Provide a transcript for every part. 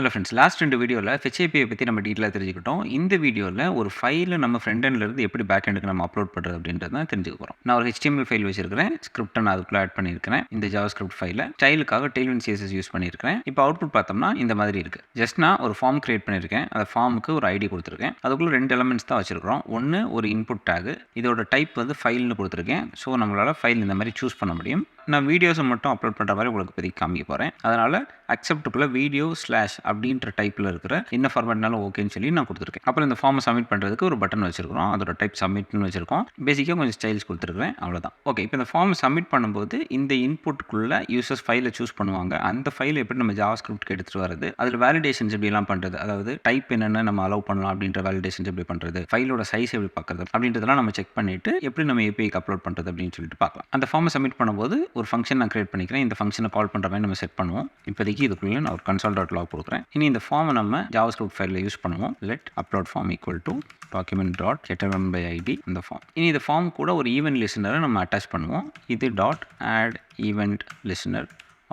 Hello friends, last 2 வீடியோல fetch API பத்தி நம்ம டீட்டெயிலா தெரிஞ்சுக்கிட்டோம். இந்த வீடியோல ஒரு ஃபைல நம்ம ஃப்ரண்ட் எண்ட்ல இருந்து எப்படி பேக் எண்டுக்கு நம்ம அப்லோட் பண்றது அப்படின்றத தான் தெரிஞ்சுக்க போறோம். நான் ஒரு HTML ஃபைல் வச்சிருக்கிறேன். ஸ்கிரிப்ட்ட நான் அதுக்குள்ள ஆட் பண்ணியிருக்கிறேன். இந்த ஜாவாஸ்கிரிப்ட் ஃபைல ஸ்டைலுக்காக டெய்ல்விண்ட் CSS யூஸ் பண்ணியிருக்கிறேன். இப்போ அவுட்புட் பார்த்தோம்னா இந்த மாதிரி இருக்கு. ஜஸ்ட் நான் ஒரு ஃபார்ம் கிரியேட் பண்ணியிருக்கேன். அந்த ஃபார்முக்கு ஒரு ஐடி கொடுத்துருக்கேன். அதுக்குள்ள 2 எலிமெண்ட்ஸ் தான் வச்சிருக்கிறோம். ஒன்னு ஒரு இன்புட் டேக். இதோட டைப் வந்து ஃபைல்னு கொடுத்துருக்கேன். ஸோ நம்மளால ஃபைல் இந்த மாதிரி சூஸ் பண்ண முடியும். நான் வீடியோஸை மட்டும் அப்லோட் பண்ணுற மாதிரி உங்களுக்கு இப்போதைக்கு காமிக்க போகிறேன். அதனால் அக்செப்ட்டுக்குள்ளே வீடியோ ஸ்லாஷ் அப்படின்ற டைப்பில் இருக்கிற என்ன ஃபார்மேட்னாலும் ஓகேன்னு சொல்லி நான் கொடுத்துருக்கேன். அப்புறம் இந்த ஃபார்மை சப்மிட் பண்ணுறதுக்கு ஒரு பட்டன் வச்சிருக்கிறோம். அதோட டைப் சப்மிட்னு வச்சிருக்கோம். பேசிக்காக கொஞ்சம் ஸ்டைல்ஸ் கொடுத்துருக்கேன், அவ்வளோதான். ஓகே, இப்போ இந்த ஃபார்மை சப்மிட் பண்ணும்போது இந்த இன்புட்டுக்குள்ளே யூசர்ஸ் ஃபைலை சூஸ் பண்ணுவாங்க. அந்த ஃபைலை எப்படி நம்ம ஜாவாஸ்கிரிப்ட்க்கு எடுத்துகிட்டு வரது, அதில் வேலிடேஷன்ஸ் எப்படிலாம் பண்ணுறது, அதாவது டைப் என்னென்ன நம்ம அலோவ் பண்ணலாம் அப்படின்ற வேலிடேஷன்ஸ் எப்படி பண்ணுறது, ஃபைலோட சைஸ் எப்படி பார்க்குறது அப்படின்றதெல்லாம் நம்ம செக் பண்ணிவிட்டு எப்படி நம்ம ஏபிஐக்கு அப்லோட் பண்ணுறது அப்படின்னு சொல்லிட்டு பார்க்கலாம். அந்த ஃபார்மை சப்மிட் பண்ணும்போது ஒரு ஃபங்க்ஷன் நான் கிரியேட் பண்ணிக்கிறேன். இந்த ஃபங்க்ஷனை கால் பண்ணுற மாதிரி நம்ம செட் பண்ணுவோம். இப்போதைக்கு இதுக்குள்ளே நான் ஒரு console.log கொடுக்குறேன். இனி இந்த ஃபார்மை நம்ம ஜாவாஸ்கிரிப்ட் ஃபைலில் யூஸ் பண்ணுவோம். Let upload form equal to document.getElementById இந்த ஃபார்ம். இனி இந்த ஃபார்ம் கூட ஒரு ஈவெண்ட் லிசனரை நம்ம அட்டாச் பண்ணுவோம். இது add event listener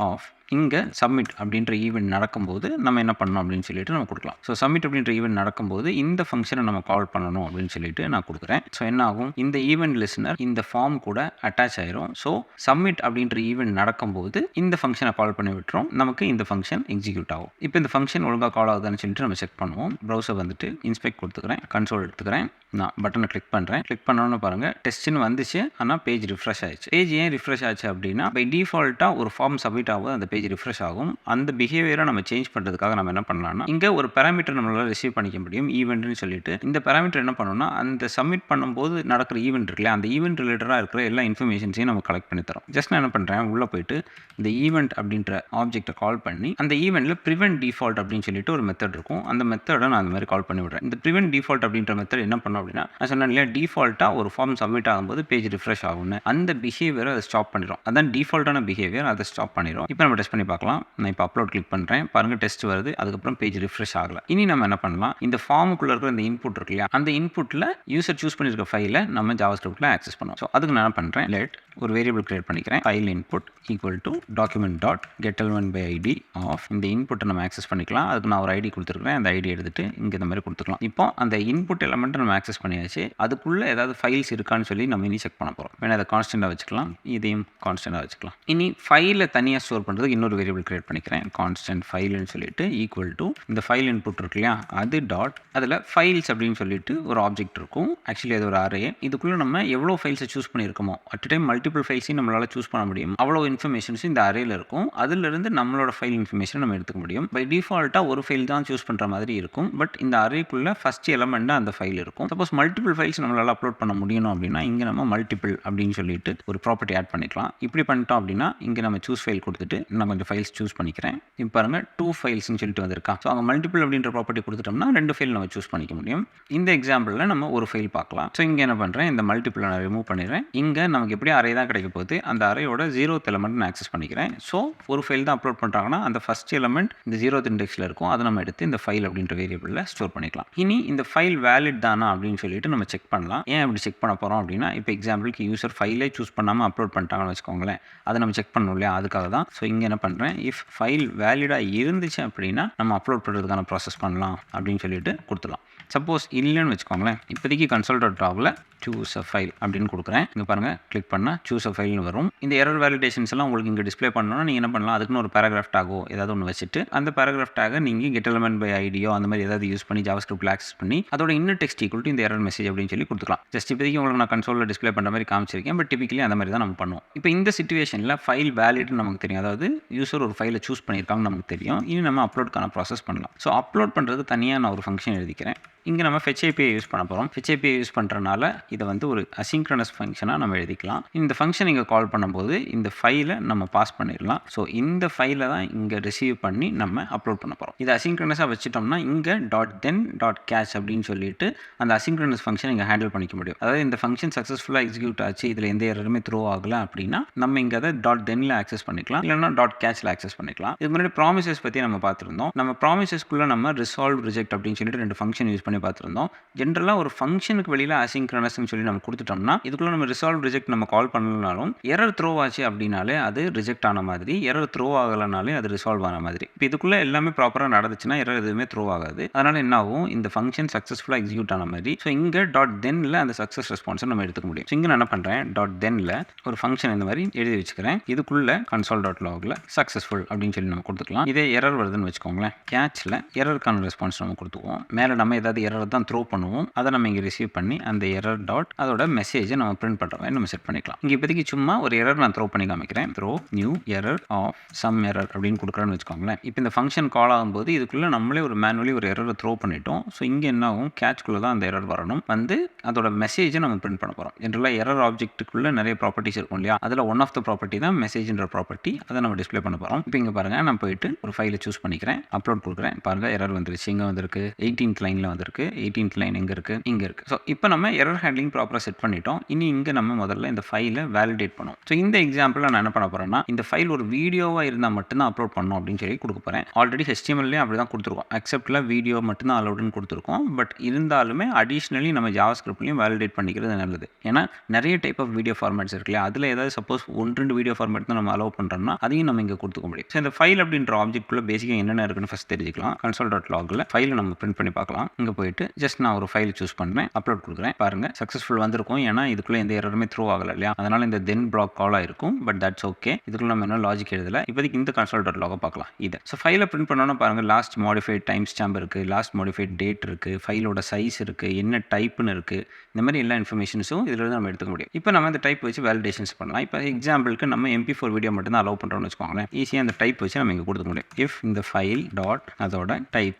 of இங்கே சப்மிட் அப்படின்ற ஈவெண்ட் நடக்கும்போது நம்ம என்ன பண்ணணும் அப்படின்னு சொல்லிட்டு நம்ம கொடுக்கலாம். ஸோ சப்மிட் அப்படின்ற ஈவெண்ட் நடக்கும்போது இந்த ஃபங்க்ஷனை நம்ம கால் பண்ணணும் அப்படின்னு சொல்லிட்டு நான் கொடுக்குறேன். ஸோ என்ன ஆகும், இந்த ஈவெண்ட் லிசனர் இந்த ஃபார்ம் கூட அட்டாச் ஆயிரும். ஸோ சப்மிட் அப்படின்ற ஈவெண்ட் நடக்கும்போது இந்த ஃபங்க்ஷனை கால் பண்ணி விட்டுரும். நமக்கு இந்த ஃபங்க்ஷன் எக்ஸிக்யூட் ஆகும். இப்போ இந்த ஃபங்க்ஷன் ஒழுங்காக கால் ஆகுதுன்னு சொல்லிட்டு நம்ம செக் பண்ணுவோம். ப்ரௌசர் வந்துட்டு இன்ஸ்பெக்ட் கொடுத்துக்கிறேன், கன்சோல் எடுத்துக்கிறேன், நான் பட்டனை கிளிக் பண்ணுறேன். கிளிக் பண்ணோன்னு பாருங்கள் டெஸ்ட்னு வந்துச்சு, ஆனால் பேஜ் ரிஃப்ரெஷ் ஆயிடுச்சு. பேஜ் ஏன் ரிஃப்ரெஷ் ஆச்சு அப்படின்னா, பை டிஃபால்ட்டாக ஒரு ஃபார்ம் சப்மிட் ஆகும், அந்த பேஜ் ரிஃப்ரெஷ் ஆகும். அந்த பிஹேவியரை நம்ம சேஞ்ச் பண்ணுறதுக்காக நம்ம என்ன பண்ணலாம்னா, இங்கே ஒரு பேராமீட்டர் நம்மளால் ரிசீவ் பண்ணிக்க முடியும், ஈவெண்ட்னு சொல்லிட்டு. இந்த பேராமீட்டர் என்ன பண்ணணும்னா, அந்த சப்மிட் பண்ணும்போது நடக்கிற ஈவெண்ட் இருக்குல்ல, அந்த ஈவெண்ட் ரிலேட்டடாக இருக்கிற எல்லா இன்ஃபர்மேஷன்ஸையும் நம்ம கலெக்ட் பண்ணி தரோம். ஜஸ்ட் நான் என்ன பண்ணுறேன், உள்ளே போயிட்டு இந்த ஈவெண்ட் அப்படின்ற ஆப்ஜெக்ட்டை கால் பண்ணி அந்த ஈவெண்ட்டில் ப்ரிவென்ட் டிஃபால்ட் அப்படின்னு சொல்லிட்டு ஒரு மெத்தட் இருக்கும். அந்த மெத்தடை நான் அந்த மாதிரி கால் பண்ணி விடுறேன். இந்த ப்ரிவென்ட் டிஃபால்ட் அப்படின்ற மெத்தட் என்ன பண்ணோம் அப்படின்னா, நான் சொன்னேன் இல்லையா, டிஃபால்ட்டாக ஒரு ஃபார்ம் சப்மிட் ஆகும்போது பேஜ் ரிஃப்ரெஷ் ஆகும்னு, அந்த பிஹேவியரை அதை ஸ்டாப் பண்ணிடும். அதான் டிஃபால்ட்டான பிஹேவியர், அதை ஸ்டாப் பண்ணிடும். இப்போ நம்ம டெஸ்ட் பண்ணி பார்க்கலாம். நான் இப்போ அப்லோட் கிளிக் பண்ணுறேன், பாருங்கள் டெஸ்ட் வருது. அதுக்கப்புறம் பேஜ் ரிஃப்ரெஷ் ஆகலை. இனி நம்ம என்ன பண்ணலாம், இந்த ஃபார்முக்குள்ளே இருக்கிற இந்த இன்புட் இருக்கு இல்லையா, அந்த இன்புட்டில் யூசர் சூஸ் பண்ணியிருக்க ஃபைலை நம்ம ஜாவாஸ்கிரிப்டில் ஆக்சஸ் பண்ணுவோம். ஸோ அதுக்கு நான் என்ன பண்ணுறேன், லெட் ஒரு வேரியபிள் கிரியேட் பண்ணிக்கிறேன். File input equal to document.getElementById of இந்த இன்புட்டை நம்ம ஆக்சஸ் பண்ணிக்கலாம். அதுக்கு நான் ஒரு ஐடி கொடுத்துருக்கேன். அந்த ஐடி எடுத்துட்டு இங்கே இந்த மாதிரி கொடுத்துக்கலாம். இப்போ அந்த இன்புட் எலமெண்ட்டை நம்ம ஆக்சஸ் பண்ணியாச்சு. அதுக்குள்ளே ஏதாவது ஃபைல்ஸ் இருக்கான்னு சொல்லி நம்ம இனி செக் பண்ண போகிறோம். வேணா அதை கான்ஸ்டன்ட்டாக வச்சுக்கலாம், இதையும் கான்ஸ்டன்ட்டாக வச்சுக்கலாம். இனி ஃபைலை தனியாக ஸ்டோர் பண்ணுறதுக்கு இன்னொரு வேரியபிள் கிரியேட் பண்ணிக்கிறேன். கான்ஸ்டன்ட் ஃபைல்னு சொல்லிட்டு ஈக்குவல் டு இந்த ஃபைல் இன்புட் இருக்கு இல்லையா, அது டாட் அதில் ஃபைல்ஸ் அப்படின்னு சொல்லிட்டு ஒரு ஆப்ஜெக்ட் இருக்கும். ஆக்சுவலி அது ஒரு அரே. இதுக்குள்ளே நம்ம எவ்வளோ ஃபைல்ஸை சூஸ் பண்ணியிருக்கோமோ, அட் டைம் மல்டிபிள் ஃபைல்ஸையும் நம்மளால் சூஸ் பண்ண முடியும். அவ்வளோ இன்ஃபர்மேஷன்ஸும் இந்த அரேல இருக்கும். அதிலிருந்து நம்மளோட ஃபைல் இன்ஃபர்மேஷன் நம்ம எடுத்துக்க முடியும். பை டிஃபால்ட்டாக ஒரு ஃபைல் தான் சூஸ் பண்ணுற மாதிரி இருக்கும். பட் இந்த அரேக்குள்ளே ஃபஸ்ட் எலமெண்ட் அந்த ஃபைல் இருக்கும். சப்போஸ் மல்டிபிள் ஃபைல்ஸ் நம்மளால் அப்லோட் பண்ண முடியணும் அப்படின்னா, இங்கே நம்ம மல்டிபிள் அப்படின்னு சொல்லிட்டு ஒரு ப்ராப்பர்ட்டி ஆட் பண்ணிக்கலாம். இப்படி பண்ணிட்டோம் அப்படின்னா, இங்கே நம்ம சூஸ் ஃபைல் கொடுத்துட்டு நான் கொஞ்சம் ஃபைல்ஸ் சூஸ் பண்ணிக்கிறேன். இப்போ பாருங்கள் 2 ஃபைல்ஸ்னு சொல்லிட்டு வந்திருக்கா. ஸோ அங்கே மல்டிபிள் அப்படின்ற ப்ராப்பர்ட்டி கொடுத்துட்டோம்னா 2 ஃபைல் நம்ம சூஸ் பண்ணிக்க முடியும். இந்த எக்ஸாம்பிளில் நம்ம ஒரு ஃபைல் பார்க்கலாம். ஸோ இங்கே என்ன பண்ணுறேன், இந்த மல்டிபிளை நான் ரிமூவ் பண்ணிடுறேன். இங்கே நமக்கு எப்படி அரே தான் கிடைக்க போகுது, அந்த அரேயோட 0th எலமெண்ட் நான் ஆக்சஸ் பண்ணிக்கிறேன். ஸோ ஒரு ஃபைல் தான் அப்லோட் பண்ணுறாங்கன்னா அந்த ஃபஸ்ட் எலமெண்ட் இந்த 0th இண்டெக்ஸில் இருக்கும். அதை நம்ம எடுத்து இந்த ஃபைல் அப்படின்ற வேரியபிளில் ஸ்டோர் பண்ணிக்கலாம். இனி இந்த ஃபைல் வேலிட் தானா அப்படின்னு சொல்லிட்டு நம்ம செக் பண்ணலாம். ஏன் அப்படி செக் பண்ண போகிறோம் அப்படின்னா, இப்போ எக்ஸாம்பிளுக்கு யூசர் ஃபைலே சூஸ் பண்ணாமல் அப்லோட் பண்ணிட்டாங்கன்னு வச்சுக்கோங்களேன், அதை நம்ம செக் பண்ணணும் இல்லையா, அதுக்காக தான். ஸோ இங்கே என்ன பண்ணுறேன், இஃப் ஃபைல் வேலிடாக இருந்துச்சு அப்படின்னா நம்ம அப்லோட் பண்ணுறதுக்கான ப்ராசஸ் பண்ணலாம் அப்படின்னு சொல்லிட்டு கொடுத்துடலாம். சப்போஸ் இல்லைன்னு வச்சுக்கோங்களேன், இப்போதைக்கு console.logல சூஸ் அ ஃபைல் அப்படின்னு கொடுக்குறேன். இங்கே பாருங்கள், கிளிக் பண்ணால் சூஸ் அ ஃபைல்னு வரும். இந்த எரர் வேலிடேஷன்ஸ் எல்லாம் உங்களுக்கு இங்கே டிஸ்ப்ளே பண்ணணும்னா நீங்கள் என்ன பண்ணலாம், அதுக்குன்னு ஒரு பேராகிராஃப் டாகோ ஏதாவது ஒன்று வச்சுட்டு அந்த பேராகிராஃப் டாகை நீங்கள் getElementById அந்த மாதிரி ஏதாவது யூஸ் பண்ணி ஜாவாஸ்கிரிப்ட்ல ஆக்சஸ் பண்ணி அதோட இன்னர் டெக்ஸ்ட் ஈக்குவல் டு இந்த எரர் மெசேஜ் அப்படின்னு சொல்லி கொடுத்துக்கலாம். ஜஸ்ட் இப்போதைக்கு உங்களுக்கு நான் கன்சோலில் டிஸ்ப்ளே பண்ணுற மாதிரி காமிச்சிருக்கேன். பட் டிபிக்கலி அந்த மாதிரி தான் நம்ம பண்ணுவோம். இப்போ இந்த சிச்சுவேஷனில் ஃபைல் வேலிட்னு நமக்கு தெரியும், அதாவது யூசர் ஒரு ஃபைலை சூஸ் பண்ணியிருக்காங்கன்னு நமக்கு தெரியும். இனி நம்ம அப்லோட்கான ப்ராசஸ் பண்ணலாம். ஸோ அப்லோட் பண்ணுறது தனியாக நான் ஒரு ஃபங்க்ஷன் எழுதிக்கிறேன். இங்கே நம்ம ஃபெச் ஏபிஐ யூஸ் பண்ண போகிறோம். ஃபெச் ஏபிஐ யூஸ் பண்ணுறனால இதை வந்து ஒரு அசிங்க்ரனஸ் ஃபங்க்ஷனாக நம்ம எழுதிக்கலாம். இந்த ஃபங்க்ஷன் இங்கே கால் பண்ணும்போது இந்த ஃபைலை நம்ம பாஸ் பண்ணிடலாம். ஸோ இந்த ஃபைலை தான் இங்கே ரிசீவ் பண்ணி நம்ம அப்லோட் பண்ண போகிறோம். இதை அசிங்க்ரனஸாக வச்சுட்டோம்னா இங்கே .then.catch அப்படின்னு சொல்லிட்டு அந்த அசிங்க்ரனஸ் ஃபங்க்ஷன் இங்கே ஹேண்டில் பண்ணிக்க முடியும். அதாவது இந்த ஃபங்க்ஷன் சக்ஸஸ்ஃபுல்லாக எக்ஸிக்யூட் ஆச்சு, இதில் எந்த எரருமே த்ரோ ஆகலை அப்படின்னா நம்ம இங்கே அதை .thenல ஆக்சஸ் பண்ணிக்கலாம், இல்லைன்னா .catchல ஆக்சஸ் பண்ணிக்கலாம். இதுக்கு முன்னாடி ப்ராமிசஸ் பற்றி நம்ம பார்த்துருந்தோம். நம்ம ப்ராமிசஸ்க்குள்ளே நம்ம ரிசால்வ் ரிஜெக்ட் அப்படின்னு சொல்லிட்டு 2 ஃபங்க்ஷன் யூஸ் பண்ணி பண்ணி பார்த்துருந்தோம். ஜென்ரலாக ஒரு ஃபங்க்ஷனுக்கு வெளியில் அசிங்க்ரனஸ்ன்னு சொல்லி நம்ம கொடுத்துட்டோம்னா, இதுக்குள்ளே நம்ம ரிசால்வ் ரிஜெக்ட் நம்ம கால் பண்ணலனாலும் எரர் த்ரோ ஆச்சு அப்படின்னாலே அது ரிஜெக்ட் ஆன மாதிரி, எரர் த்ரோ ஆகலைனாலே அது ரிசால்வ் ஆன மாதிரி. இப்போ இதுக்குள்ளே எல்லாமே ப்ராப்பராக நடந்துச்சுன்னா எரர் எதுவுமே த்ரோ ஆகாது. அதனால் என்ன ஆகும், இந்த ஃபங்க்ஷன் சக்ஸஸ்ஃபுல்லாக எக்ஸிக்யூட் ஆன மாதிரி. ஸோ இங்கே .thenல அந்த சக்ஸஸ் ரெஸ்பான்ஸை நம்ம எடுத்துக்க முடியும். ஸோ இங்கே நான் என்ன பண்ணுறேன், .thenல ஒரு ஃபங்க்ஷன் இந்த மாதிரி எழுதி வச்சுக்கிறேன். இதுக்குள்ளே console.logல சக்ஸஸ்ஃபுல் அப்படின்னு சொல்லி நம்ம கொடுத்துக்கலாம். இதே எரர் வருதுன்னு வச்சுக்கோங்களேன், கேட்சில் எரருக்கான ரெஸ்பான்ஸ் நம்ம கொடுத்துக்குவோம். மேலே நம்ம ஏதாவது எரர் தான் த்ரோ பண்ணுவோம், அதை நம்ம இங்கே ரிசீவ் பண்ணி அந்த எரர் டாட் அதோட மெசேஜை நம்ம பிரிண்ட் பண்ணுற மாதிரி நம்ம செட் பண்ணிக்கலாம். இங்கே இப்போதைக்கு சும்மா ஒரு எரர் நான் த்ரோ பண்ணி காமிக்கிறேன். Throw new error of some error அப்படின்னு கொடுக்குறேன்னு வச்சுக்கோங்களேன். இப்போ இந்த ஃபங்க்ஷன் கால் ஆகும்போது இதுக்குள்ளே நம்மளே ஒரு மேனுவலி ஒரு எரரை த்ரோ பண்ணிட்டோம். ஸோ இங்கே என்ன ஆகும், கேட்ச்குள்ளே தான் அந்த எரர் வரணும், வந்து அதோட மெசேஜை நம்ம பிரிண்ட் பண்ண போகிறோம். ஜென்ரலாக எரர் ஆப்ஜெக்ட்டுக்குள்ளே நிறைய ப்ராப்பர்ட்டிஸ் இருக்கும் இல்லையா, அதில் ஒன் ஆஃப் த ப்ராப்பர்ட்டி தான் மெசேஜ்ன்ற ப்ராப்பர்ட்டி. அதை நம்ம டிஸ்பிளே பண்ண போகிறோம். இப்போ இங்கே பாருங்கள், நான் போயிட்டு ஒரு ஃபைலை சூஸ் பண்ணிக்கிறேன், அப்லோட் கொடுக்குறேன். பாருங்கள் எரர் வந்துருச்சு, இங்கே வந்திருக்கு, 18th லைனில் வந்திருக்கு. 18th லைன் எங்கே இருக்குது, இங்கே இருக்குது. ஸோ இப்போ நம்ம எரர் ஹேண்ட்லிங் ப்ராப்பராக செட் பண்ணிட்டோம். இனி இங்கே நம்ம முதல்ல இந்த ஃபைலை வேலிடேட் பண்ணுவோம். ஸோ இந்த எக்ஸாம்பிளில் நான் என்ன பண்ண போகிறேன்னா, இந்த ஃபைல் ஒரு வீடியோவாக இருந்தால் மட்டும்தான் அப்லோட் பண்ணணும் அப்படின்னு சொல்லி கொடுக்க போகிறேன். ஆல்ரெடி HTML-லேயே அப்படி தான் கொடுத்துருக்கோம். அக்செப்டில் வீடியோ மட்டும்தான் அலௌடுன்னு கொடுத்துருக்கோம். பட் இருந்தாலுமே அடிஷ்னலி நம்ம ஜாவாஸ்கிரிப்ட்லையும் வேலிடேட் பண்ணிக்கிறது நல்லது. ஏன்னா நிறைய டைப் ஆஃப் வீடியோ ஃபார்மேட்ஸ் இருக்கு இல்லையா, அதில் ஏதாவது சப்போஸ் 1-2 வீடியோ ஃபார்மேட் தான் நம்ம அலோவ் பண்ணுறோம்னா அதையும் நம்ம இங்கே கொடுத்துக்க முடியும். ஸோ இந்த ஃபைல் அப்படின்ற ஆப்ஜெக்ட்குள்ளே பேசிக்காக என்னென்ன இருக்குன்னு ஃபஸ்ட் தெரிஞ்சுக்கலாம். console.logல ஃபைலை நம்ம பிரிண்ட் பண்ணி பார்க்கலாம். இங்கே போயிட்டு ஜஸ்ட் நான் ஒரு ஃபைல் சூஸ் பண்ணுறேன், அப்லோட் கொடுக்குறேன். பாருங்கள் சக்ஸஸ்ஃபுல் வந்திருக்கும், ஏன்னா இதுக்குள்ளே எந்த எரருமே த்ரோ ஆகலை இல்லையா, அதனால் இந்த தென் பிளாக் கால் ஆயிருக்கும். பட் தட்ஸ் ஓகே, இதுக்குள்ள நம்ம என்ன லாஜிக் எழுதலை. இப்போதைக்கு இந்த console.log பார்க்கலாம். இதை ஸோ ஃபைலை பிரிண்ட் பண்ணோன்னா பாருங்கள், லாஸ்ட் மாடிஃபைட் டைம் ஸ்டாம்ப் இருக்குது, லாஸ்ட் மாடிஃபைட் டேட் இருக்குது, ஃபைலோட சைஸ் இருக்குது, என்ன டைப்னு இருக்குது. இந்த மாதிரி எல்லா இன்ஃபர்மேஷன்ஸும் இதில் நம்ம எடுத்துக்க முடியும். இப்போ நம்ம இந்த டைப் வச்சு வேலிடேஷன்ஸ் பண்ணலாம். இப்போ எக்ஸாம்பிளுக்கு நம்ம MP4 வீடியோ மட்டும் தான் அலோவ் பண்ணுறோம்னு வச்சுக்கோங்களேன். ஈஸியாக அந்த டைப் வச்சு நம்ம இங்கே கொடுத்துக்க முடியும். இஃப் இந்த ஃபைல் டாட் அதோட டைப்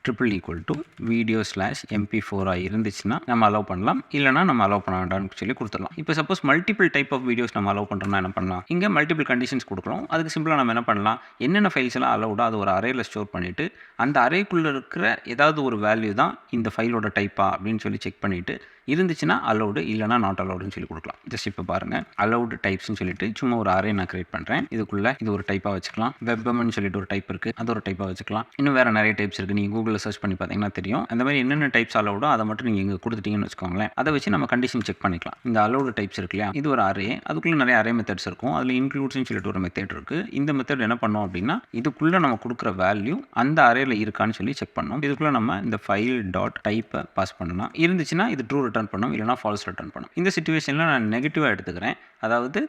=video/mp4 இருந்துச்சுன்னா நம்ம அலோவ் பண்ணலாம், இல்லைனா நம்ம அலோவ் பண்ண வேண்டாம்னு சொல்லி கொடுத்துடலாம். இப்போ suppose multiple type of videos நம்ம அலோவ் பண்ணுறோம்னா என்ன பண்ணலாம், இங்கே மல்டிபிள் கண்டிஷன்ஸ் கொடுக்குறோம். அதுக்கு சிம்பிளாக நம்ம என்ன பண்ணலாம், என்னென்ன ஃபைல்ஸ் எல்லாம் அலௌடோ அது ஒரு அரேயில் ஸ்டோர் பண்ணிவிட்டு அந்த அரேக்குள்ளே இருக்கிற ஏதாவது ஒரு வேல்யூ தான் இந்த ஃபைலோட டைப்பா அப்படின்னு சொல்லி செக் பண்ணிவிட்டு இருந்துச்சுன்னா அலௌடு, இல்லைனா நாட் அலௌடுன்னு சொல்லி கொடுக்கலாம். ஜஸ்ட் இப்போ பாருங்கள், அலௌடு டைப்ஸ்னு சொல்லிட்டு சும்மா ஒரு அரே நான் கிரியேட் பண்ணுறேன். இதுக்குள்ளே இது ஒரு டைப்பாக வச்சுக்கலாம். வெப்எம்னு சொல்லிட்டு ஒரு டைப் இருக்குது, அது ஒரு டைப்பாக வச்சுக்கலாம். இன்னும் வேறு நிறைய டைப்ஸ் இருக்குது, நீங்கள் கூகுளில் சர்ச் பண்ணி பார்த்தீங்கன்னா தெரியும். அந்த மாதிரி என்னென்ன டைப்ஸ் அலௌடோ அதை மட்டும் நீங்கள் இங்கே கொடுத்துட்டீங்கன்னு வச்சுக்கோங்களேன். அதை வச்சு நம்ம கண்டிஷன் செக் பண்ணிக்கலாம். இந்த அலௌடு டைப்ஸ் இருக்கு இல்லையா, இது ஒரு அரே, அதுக்குள்ளே நிறைய அரே மெத்தட்ஸ் இருக்கும். அதில் இன்க்ளூட்ஸ்னு சொல்லிட்டு ஒரு மெத்தட் இருக்குது. இந்த மெத்தட் என்ன பண்ணோம் அப்படின்னா, இதுக்குள்ளே நம்ம கொடுக்குற வேல்யூ அந்த அரேயில் இருக்கான்னு சொல்லி செக் பண்ணோம். இதுக்குள்ளே நம்ம இந்த ஃபைல் டாட் டைப்பை பாஸ் பண்ணலாம். இருந்துச்சுன்னா இது ட்ரூ ரிட்டர்ன் பண்ணும், இல்லைனா ஃபால்ஸ் ரிட்டர்ன் பண்ணும். இந்த சிச்சுவேஷனில் நான் நெகட்டிவாக எடுத்துக்கிறேன். அதாவது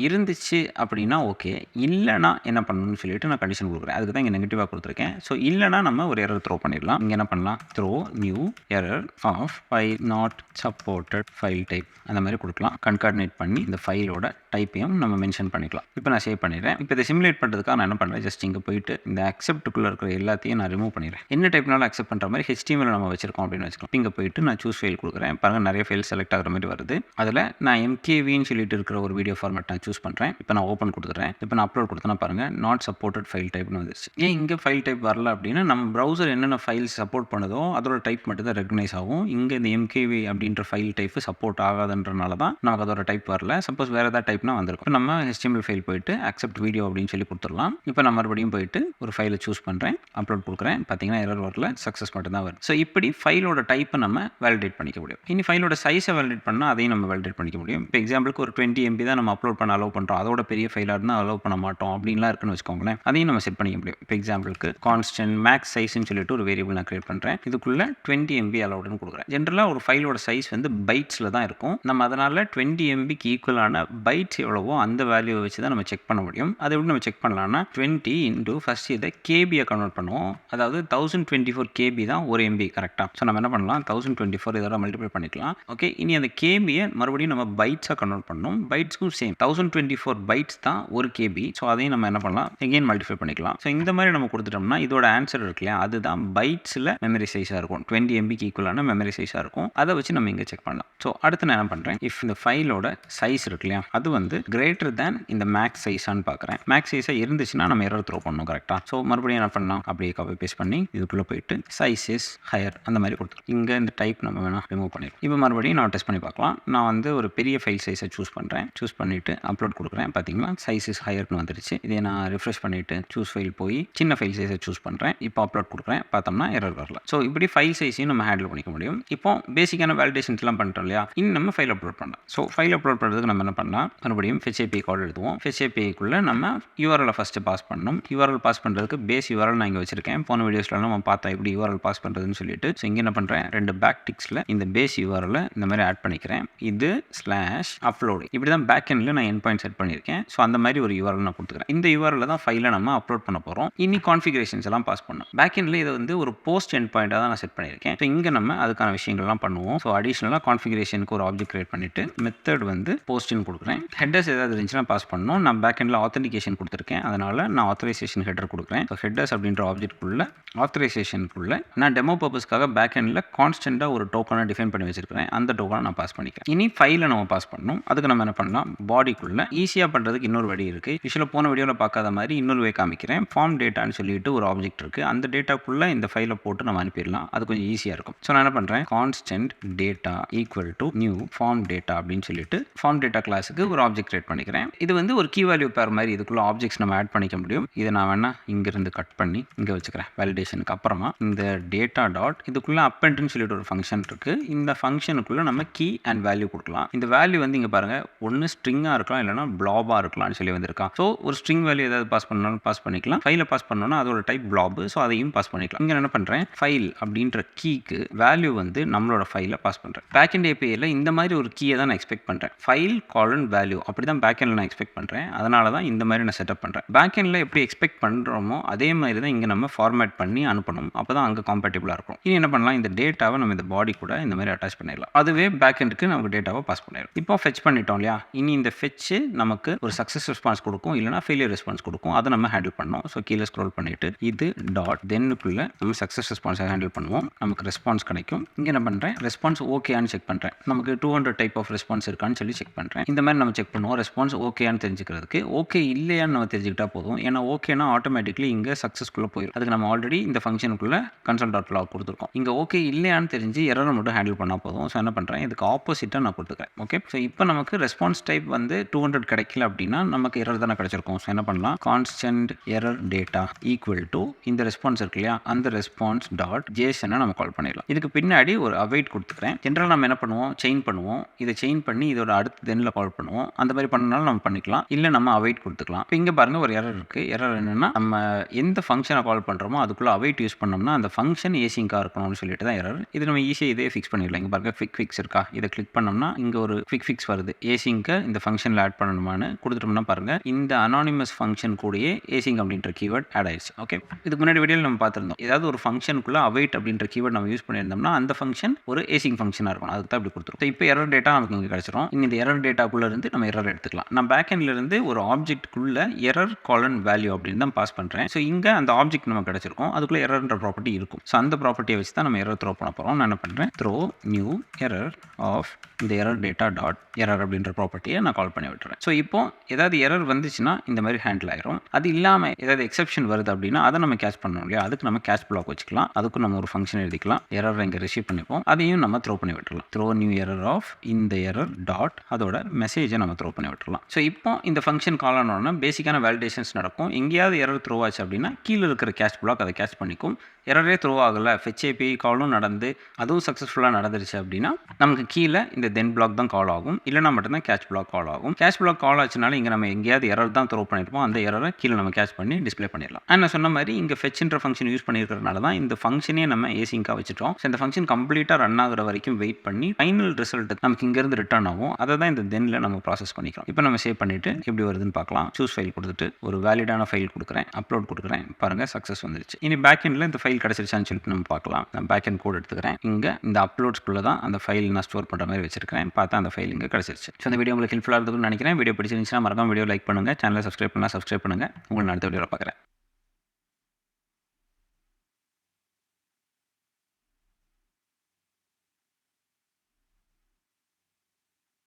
இருந்துச்சு அப்படின்னா ஓகே, இல்லைனா என்ன பண்ணணும்னு சொல்லிட்டு நான் கண்டிஷன் கொடுக்குறேன். அதுக்கு தான் இங்கே நெகட்டிவாக கொடுத்துருக்கேன். ஸோ இல்லைனா நம்ம ஒரு எரர் த்ரோ பண்ணிடலாம். இங்கே என்ன பண்ணலாம், throw new error of file not supported file type அந்த மாதிரி கொடுக்கலாம். கன்கார்டினேட் பண்ணி இந்த ஃபைலோட டைப்பையும் நம்ம மென்ஷன் பண்ணிக்கலாம். இப்போ நான் சேவ் பண்ணிடுறேன். இப்போ இதை சிமுலேட் பண்ணுறதுக்காக நான் என்ன பண்ணுறேன், ஜஸ்ட் இங்கே போயிட்டு இந்த அக்செப்ட்டுக்குள்ளே இருக்கிற எல்லாத்தையும் நான் ரிமூவ் பண்ணிடுறேன். என்ன டைப்னாலும் அக்செப்ட் பண்ணுற மாதிரி HTML நம்ம வச்சிருக்கோம் அப்படின்னு வச்சுக்கலாம். இங்கே போயிட்டு நான் சூஸ் ஃபைல் கொடுக்குறேன். பாருங்கள் நிறைய ஃபைல் செலக்ட் ஆகிற மாதிரி வருது. அதில் நான் MKVன்னு சொல்லிட்டு இருக்கிற ஒரு வீடியோ ஃபார்மேட் நான் சூஸ் பண்ணுறேன். இப்போ நான் ஓப்பன் கொடுத்துறேன். இப்போ நான் அப்லோட் கொடுத்தேன்னா பாருங்கள், நாட் சப்போர்ட்டட் ஃபைல் டைப்னு வந்துருச்சு. ஏன் இங்கே ஃபைல் டைப் வரல அப்படின்னா, நம்ம ப்ரௌசர் என்னென்ன ஃபைல் சப்போர்ட் பண்ணுதோ அதோட டைப் மட்டும் தான் ரெகனைஸ் ஆகும். இங்கே இந்த MKV அப்படின்ற ஃபைல் டைப் சப்போர்ட் ஆகாதுன்றனால தான் நமக்கு அதோட டைப் வரல. சப்போஸ் வேறு ஏதாவது டைப்னா வந்திருக்கும். நம்ம HTML ஃபைல் போயிட்டு அக்செப்ட் வீடியோ அப்படின்னு சொல்லி கொடுத்துடலாம். இப்போ நான் மறுபடியும் போயிட்டு ஒரு ஃபைலை சூஸ் பண்ணுறேன், அப்லோட் கொடுக்குறேன். பார்த்தீங்கன்னா எரர் வரல, சக்ஸஸ் மட்டும் தான் வரும். ஸோ இப்படி ஃபைலோட டைப்பை நம்ம வேலிடேட் பண்ணிக்க முடியும். இனி ஃபைலோட சைஸை வேலிடேட் பண்ணால் அதையும் நம்ம வேலிடேட் பண்ணிக்க முடியும். இப்போ எக்ஸாம்பிளுக்கு ஒரு 20 MB தான் நம்ம அப்லோட் பண்ண அலோவ் பண்ணுறோம், அதோட பெரிய ஃபைலாக இருந்தால் அலோவ் பண்ண மாட்டோம் அப்படின்லாம் இருக்குன்னு வச்சுக்கோங்களேன். அதையும் நம்ம செட் பண்ணிக்க முடியும். இப்போ எக்ஸாம்பிளுக்கு கான்ஸ்டன்ட் மேக்ஸ் சைஸ்ன்னு சொல்லிட்டு ஒரு வேரியபிள் நான் கிரியேட் பண்ணுறேன். இதுக்குள்ளே 20 MB அலௌடுன்னு கொடுக்குறேன். ஜென்ரலாக ஒரு ஃபைலோட சைஸ் வந்து பைட்ஸில் தான் இருக்கும். நம்ம அதனால் 20 MBக்கு ஈக்குவலான பைட்ஸ் எவ்வளவோ அந்த வேல்யூவை வச்சு தான் நம்ம செக் பண்ண முடியும். அதை எப்படி நம்ம செக் பண்ணலாம்னா 20 இன்டூ ஃபஸ்ட் இதை கேபியை கன்வெர்ட் பண்ணுவோம். அதாவது 1024 KB தான் ஒரு MB கரெக்டாக. ஸோ நம்ம என்ன பண்ணலாம், 1024 இதோட மல்டிப்ளை பண்ணிக்கலாம். ஓகே, இனி அந்த கேபியை மறுபடியும் நம்ம பைட்ஸாக கன்வெர்ட் பண்ணணும். பைட்ஸ்க்கும் சேம் 1024 பைட்ஸ் தான் ஒரு KB. ஸோ அதையும் நம்ம என்ன பண்ணலாம், எகெயின் மல்டிஃபை பண்ணிக்கலாம். ஸோ இந்த மாதிரி நம்ம கொடுத்துட்டோம்னா இதோட ஆன்சர் இருக்கு இல்லையா, அதுதான் பைட்ஸில் மெமரி சைஸாக இருக்கும். 20 MBக்கு ஈக்குவலான மெமரி சைஸாக இருக்கும். அதை வச்சு நம்ம இங்கே செக் பண்ணலாம். ஸோ அடுத்து நான் என்ன பண்ணுறேன், இஃப் இந்த ஃபைலோட சைஸ் இருக்கு இல்லையா, அது வந்து கிரேட்டர் தேன் இந்த மேக்ஸ் சைஸான்னு பார்க்குறேன். மேக்ஸ் சைஸாக இருந்துச்சுன்னா நம்ம எரர் த்ரோ பண்ணணும் கரெக்டாக. ஸோ மறுபடியும் என்ன பண்ணலாம், அப்படியே காப்பி பேஸ்ட் பண்ணி இதுக்குள்ளே போயிட்டு சைஸ் இஸ் ஹையர் அந்த மாதிரி கொடுத்துருக்கோம். இங்கே இந்த டைப் நம்ம வேணால் ரிமூவ் பண்ணிடுவோம். இப்போ மறுபடியும் நான் டெஸ்ட் பண்ணி பார்க்கலாம். நான் வந்து ஒரு பெரிய ஃபைல் சைஸை சூஸ் பண்ணுறேன். சூஸ் பண்ணிவிட்டு அப்லோட் கொடுக்குறேன். பார்த்தீங்களா சைஸ் இஸ் ஹையர்னு வந்துருச்சு. இதே நான் ரிஃப்ரெஷ் பண்ணிவிட்டு சூஸ் ஃபைல் போய் சின்ன ஃபைல் சைஸை சூஸ் பண்ணுறேன். இப்போ அப்லோட் கொடுக்குறேன். பார்த்தோம்னா எரர் வரல. ஸோ இப்படி ஃபைல் சைஸையும் நம்ம ஹேண்டில் பண்ணிக்க முடியும். இப்போ பேசிக்கான வேலிடேஷன்ஸ்லாம் பண்ணிட்டோம் இல்லையா, இன்னும் நம்ம ஃபைல் அப்லோட் பண்ணலாம். ஸோ ஃபைல் அப்லோட் பண்ணுறதுக்கு நம்ம என்ன பண்ணலாம், மறுபடியும் fetch API கால் எழுதுவோம். fetch API-க்குள்ளே நம்ம URL ஃபஸ்ட்டு பாஸ் பண்ணணும். URL பாஸ் பண்ணுறதுக்கு பேஸ் URL நான் இங்கே வச்சிருக்கேன். போன வீடியோஸ்லாம் நம்ம பார்த்தோம் எப்படி URL பாஸ் பண்ணுறதுன்னு சொல்லிட்டு. ஸோ இங்கே என்ன பண்ணுறேன், 2 பேக் டிக்ஸில் இந்த பேஸ் URL இந்த மாதிரி ஆட் பண்ணிக்கிறேன். இது /upload இப்படி தான் பேக் எண்டில் நான் எண்ட் பாயிண்ட் செட் பண்ணியிருக்கேன். ஸோ அந்த மாதிரி ஒரு URL நான் கொடுத்துக்கிறேன். இந்த URL தான் ஃபைலை நம்ம அப்லோட் பண்ண போகிறோம். இனி கான்ஃபிகரேஷன்ஸ் எல்லாம் பாஸ் பண்ணணும். பேக் எண்டில் இதை வந்து ஒரு போஸ்ட் எண்ட் பாயிண்டாக தான் நான் செட் பண்ணியிருக்கேன். ஸோ இங்கே நம்ம அதுக்கான விஷயங்கள்லாம் பண்ணுவோம். ஸோ அடிஷ்னலாக கான்ஃபிகரேஷனுக்கு ஒரு ஆப்ஜெக்ட் கிரியேட் பண்ணிவிட்டு மெத்தட் வந்து போஸ்ட்னு கொடுக்குறேன். ஹெட்டர்ஸ் ஏதாவது இருந்துச்சுன்னா பாஸ் பண்ணணும். நான் பேக் எண்டில் ஆத்தென்டிகேஷன் கொடுத்துருக்கேன். அதனால் நான் ஆத்தரைசேஷன் ஹெட்டர் கொடுக்குறேன். ஸோ ஹெட்டர்ஸ் அப்படின்ற ஆப்ஜெக்ட்குள்ள ஆத்தரைசேஷனுக்குள்ள நான் டெமோ பர்பஸ்க்காக பேக் எண்டில் கான்ஸ்டன்ட்டாக ஒரு டோக்கனை டிஃபைன் பண்ணி வச்சிருக்கிறேன். அந்த டோக்கனை நான் பாஸ் பண்ணிக்கிறேன். இனி ஃபைலை நம்ம பாஸ் பண்ணணும். அதுக்கு நம்ம என்ன பண்ணலாம், பாடிக்குள்ள ஈஸியாக பண்ணுறதுக்கு இன்னொரு வழி இருக்குது. யூஸ்வலாக போன வீடியோவில் பார்க்காத மாதிரி இன்னொரு வே காமிக்கிறேன். ஃபார்ம் டேட்டான்னு சொல்லிட்டு ஒரு ஆப்ஜெக்ட் இருக்குது. அந்த டேட்டாக்குள்ளே இந்த ஃபைலை போட்டு நம்ம அனுப்பிடலாம். அது கொஞ்சம் ஈஸியாக இருக்கும். ஸோ நான் என்ன பண்ணுறேன், constant data equal to new form data அப்படின்னு சொல்லிட்டு ஃபார்ம் டேட்டா கிளாஸுக்கு ஒரு ஆப்ஜெக்ட் கிரியேட் பண்ணிக்கிறேன். இது வந்து ஒரு கீ வேல்யூ பேர் மாதிரி இதுக்குள்ள ஆப்ஜெக்ட்ஸ் நம்ம ஆட் பண்ணிக்க முடியும். இதை நான் வேணா இங்கிருந்து கட் பண்ணி இங்கே வச்சுக்கிறேன். வேலிடேஷனுக்கு அப்புறமா இந்த டேட்டா டாட் இதுக்குள்ள அப்பெண்ட்னு சொல்லிட்டு ஒரு ஃபங்க்ஷன் இருக்குது. இந்த ஃபங்க்ஷனுக்குள்ள நம்ம கீ அண்ட் வேல்யூ கொடுக்கலாம். இந்த வேல்யூ வந்து இங்கே பாருங்க, ஒன்று ஸ்ட்ரிங்காக இருக்கலாம், இல்லைனா பிளாபாக இருக்கலாம்னு சொல்லி வந்திருக்கா. ஸோ ஒரு ஸ்ட்ரிங் வேல்யூ ஏதாவது பாஸ் பண்ணாலும் பாஸ் பண்ணிக்கலாம். ஃபைலை பாஸ் பண்ணோன்னா அதோட டைப் பிளாப். ஸோ அதையும் பாஸ் பண்ணிக்கலாம். இங்கே என்ன பண்ணுறேன், ஃபைல் அப்படின்ற கீக்கு வேல்யூ வந்து நம்மளோட ஃபைலை பாஸ் பண்ணுறேன். பேக்எண்ட் ஏபிஐயில் இந்த மாதிரி ஒரு கீயை தான் நான் எக்ஸ்பெக்ட் பண்ணுறேன். ஃபைல் காலன் வேல்யூ அப்படி தான் பேக்எண்டில் நான் எக்ஸ்பெக்ட் பண்ணுறேன். அதனால தான் இந்த மாதிரி நான் செட்டப் பண்ணுறேன். பேக்எண்டில் எப்படி எக்ஸ்பெக்ட் பண்ணுறோமோ அதே மாதிரி தான் இங்கே நம்ம ஃபார்மேட் பண்ணி அனுப்பணும். அப்போ தான் அங்கே காம்பேட்டிபிளாக இருக்கும். இனி என்ன பண்ணலாம், இந்த டேட்டாவை நம்ம இந்த பாடி கூட இந்த மாதிரி அட்டாச் பண்ணிடலாம். அதுவே பேக்எண்டுக்கு நமக்கு டேட்டாவை பாஸ் பண்ணிடலாம். இப்போ ஃபெச் பண்ணிட்டோம் இல்லையா, இனி இந்த ஃபெச் நமக்கு ஒரு சக்ஸஸ் ரெஸ்பான்ஸ் கொடுக்கும், இல்லைனா ஃபெயிலியர் ரெஸ்பான்ஸ் கொடுக்கும். அதை நம்ம ஹேண்டில் பண்ணணும். ஸோ கீழே ஸ்க்ரோல் பண்ணிட்டு இது டாட் தென்னுக்குள்ள நம்ம சக்ஸஸ் ரெஸ்பான்ஸை ஹேண்டில் பண்ணுவோம். நமக்கு ரெஸ்பான்ஸ் கிடைக்கும். இங்கே என்ன பண்ணுறேன், ரெஸ்பான்ஸ் ஓகேன்னு செக் பண்ணுறேன். நமக்கு 200 டைப் ஆஃப் ரெஸ்பான்ஸ் இருக்கான்னு சொல்லி செக் பண்ணுறேன். இந்த மாதிரி நம்ம செக் பண்ணுவோம். ரெஸ்பான்ஸ் ஓகேன்னு தெரிஞ்சுக்கிறதுக்கு. ஓகே இல்லையான்னு நம்ம தெரிஞ்சுக்கிட்டா போதும். ஏன்னா ஓகேனா ஆட்டோமேட்டிக்லி இங்கே சக்ஸஸ்குள்ளே போயிடும். அதுக்கு நம்ம ஆல்ரெடி இந்த ஃபங்க்ஷனுக்குள்ள கன்சோல் டாட் லாக் கொடுத்துருக்கோம். இங்கே ஓகே இல்லையான்னு தெரிஞ்சு எரரை மட்டும் ஹேண்டில் பண்ணால் போதும். ஸோ என்ன பண்ணுறேன், இதுக்கு ஆப்போசிட்டாக நான் கொடுத்துக்கிறேன். ஓகே, ஸோ இப்போ நமக்கு ரெஸ்பான்ஸ் டைப் வந்து 200 கிடைக்கல அப்படின்னா நமக்கு எரர் தானே கிடைச்சிருக்கும். ஸோ என்ன பண்ணலாம், constant error data equal to இந்த ரெஸ்பான்ஸ் இருக்கு இல்லையா, அந்த ரெஸ்பான்ஸ் டாட் ஜேசனை நம்ம கால் பண்ணிடலாம். இதுக்கு பின்னாடி ஒரு அவைட் கொடுத்துக்கிறேன். ஜென்ரலாக நம்ம என்ன பண்ணுவோம், செயின் பண்ணுவோம். இதை செயின் பண்ணி இதோட அடுத்த தென்னில் கால் பண்ணுவோம். அந்த மாதிரி பண்ணனாலும் நம்ம பண்ணிக்கலாம். இல்லை நம்ம அவைட் கொடுத்துக்கலாம். இப்போ இங்கே பாருங்க ஒரு எரர் இருக்குது. எரர் என்னென்னா, நம்ம எந்த ஃபங்க்ஷனை கால் பண்ணுறோமோ அதுக்குள்ளே அவைட் யூஸ் பண்ணோம்னா அந்த ஃபங்க்ஷன் ஏசிங்காக இருக்கணும்னு சொல்லிட்டு தான் எரர். இது நம்ம ஈஸியாக இதே ஃபிக்ஸ் பண்ணிடலாம். இங்கே பாருங்க குவிக் ஃபிக்ஸ் இருக்கா, இதை கிளிக் பண்ணோம்னா இங்கே ஒரு குவிக் ஃபிக்ஸ் வருது. ஏசிங்க்கு இந்த ஃபங்க்ஷனில் ஆட் பண்ணணுமான்னு கொடுத்துட்டோம்னா பாருங்க, இந்த அனானிமஸ் ஃபங்க்ஷன் கூடயே ஏசிங் அப்படின்ற கீவேர்ட் ஆட் ஆயிடுச்சு. ஓகே, இதுக்கு முன்னாடி வீடியோவில் நம்ம பார்த்துருந்தோம். ஏதாவது ஒரு ஃபங்க்ஷனுக்குள்ள அவைட் அப்படின்ற கீவேர்ட் நம்ம யூஸ் பண்ணியிருந்தோம்னா அந்த ஃபங்க்ஷன் ஒரு ஏசிங் ஃபங்க்ஷனாக இருக்கும். அதுக்கு தான் இப்படி கொடுத்துருக்கோம். இப்போ எரர் டேட்டா நமக்கு இங்கே கிடச்சிரும். இந்த எரர் டேட்டாக்குள்ளே இருந்து நம்ம எரர் எடுத்துக்கலாம். நான் பேக் எண்ட்ல இருந்து ஒரு ஆப்ஜெக்ட்குள்ள எரர் காலன் வேல்யூ அப்படின்னு தான் பாஸ் பண்ணுறேன். ஸோ இங்கே அந்த ஆப்ஜெக்ட் நமக்கு கிடச்சிருக்கும். அதுக்குள்ளே எரர்ன்ற ப்ராப்பர்ட்டி இருக்கும். ஸோ அந்த ப்ராப்பர்ட்டியை வச்சு தான் நம்ம எரர் த்ரோ பண்ண போகிறோம். நான் என்ன பண்ணுறேன், த்ரோ நியூ எரர் ஆஃப் இந்த எரர் டேட்டா டாட் எரர் அப்படின்ற ப்ராப்பர்ட்டியை நான் கால் பண்ணி விட்டுறேன். ஸோ இப்போ ஏதாவது எரர் வந்துச்சுன்னா இந்த மாதிரி ஹேண்டில் ஆயிரும். அது இல்லாமல் ஏதாவது எக்ஸெப்ஷன் வருது அப்படின்னா அதை நம்ம கேட்ச் பண்ணணும் இல்லையா, அதுக்கு நம்ம கேட்ச் பிளாக் வச்சுக்கலாம். அதுக்கும் நம்ம ஒரு ஃபங்க்ஷன் எழுதிக்கலாம். எரர் இங்கே ரிசீவ் பண்ணிப்போம். அதையும் நம்ம த்ரோ பண்ணி விட்டுறலாம். த்ரோ நியூ எரர் ஆஃப் இந்த எரர் டாட் அதோட மெசேஜை நம்ம த்ரோ பண்ணி விட்டுறலாம். ஸோ இப்போ இந்த ஃபங்க்ஷன் கால் ஆனோன்னா பேசிக்கான வேலிடேஷன்ஸ் நடக்கும். எங்கேயாவது எரர் த்ரோ ஆச்சு அப்படின்னா கீழே இருக்கிற கேட்ச் பிளாக் அதை கேட்ச் பண்ணிக்கும். எரரே த்ரோ ஆகலை, fetch API காலும் நடந்து அதுவும் சக்ஸஸ்ஃபுல்லாக நடந்துருச்சு அப்படின்னா நமக்கு கீழே இந்த தென் பிளாக் தான் கால் ஆகும். இல்லைனா மட்டும்தான் கேட்ச் பிளாக் கால் ஆகும். கேட்ச் பிளாக் கால் ஆச்சுனால இங்கே நம்ம எங்கேயாவது எரர் தான் த்ரோ பண்ணியிருப்போம். அந்த எரரை கீழே நம்ம கேட்ச் பண்ணி டிஸ்பிளே பண்ணிடலாம். நான் சொன்ன மாதிரி இங்கே ஃபெச்ன்ற ஃபங்க்ஷன் யூஸ் பண்ணியிருக்கிறதுனால தான் இந்த ஃபங்க்ஷனே நம்ம ஏசிங்காக வச்சுட்டோம். ஸோ இந்த ஃபங்க்ஷன் கம்ப்ளீட்டாக ரன் ஆகிற வரைக்கும் வெயிட் பண்ணி ஃபைனல் ரிசல்ட் நமக்கு இங்கேருந்து ரிட்டர்ன் ஆகும். அதை தான் இந்த தென்னில் நம்ம ப்ராசஸ் பண்ணிக்கிறோம். இப்போ நம்ம சேவ் பண்ணிவிட்டு எப்படி வருதுன்னு பார்க்கலாம். சூஸ் ஃபைல் கொடுத்துட்டு ஒரு வேலிடான ஃபைல் கொடுக்குறேன், அப்லோட் கொடுக்குறேன். பாருங்கள் சக்ஸஸ் வந்துருச்சு. இனி பேக் எண்டில் இந்த ஃபைல் கிடச்சிருச்சான்னு சொல்லிட்டு நம்ம பார்க்கலாம். நான் பேக் எண்ட் கோட் எடுத்துக்கிறேன். இங்கே இந்த அப்லோட்ஸ்குள்ளே தான் அந்த ஃபைல் நான் ஸ்டோர் பண்ணுற மாதிரி வச்சிருக்கேன். பார்த்தா அந்த ஃபைல் இங்கே கிடச்சிருச்சு. ஸோ இந்த வீடியோ உங்களுக்கு ஹெல்ப்ஃபுல்லாக இருக்குன்னு நினைக்கிறேன். வீடியோ பிடிச்சிருந்துச்சுன்னா மறக்காம வீடியோ லைக் பண்ணுங்கள். சேனலை சப்ஸ்கிரைப் பண்ணுங்கள். உங்களை அடுத்த வீடியோவில் பார்க்குறேன்.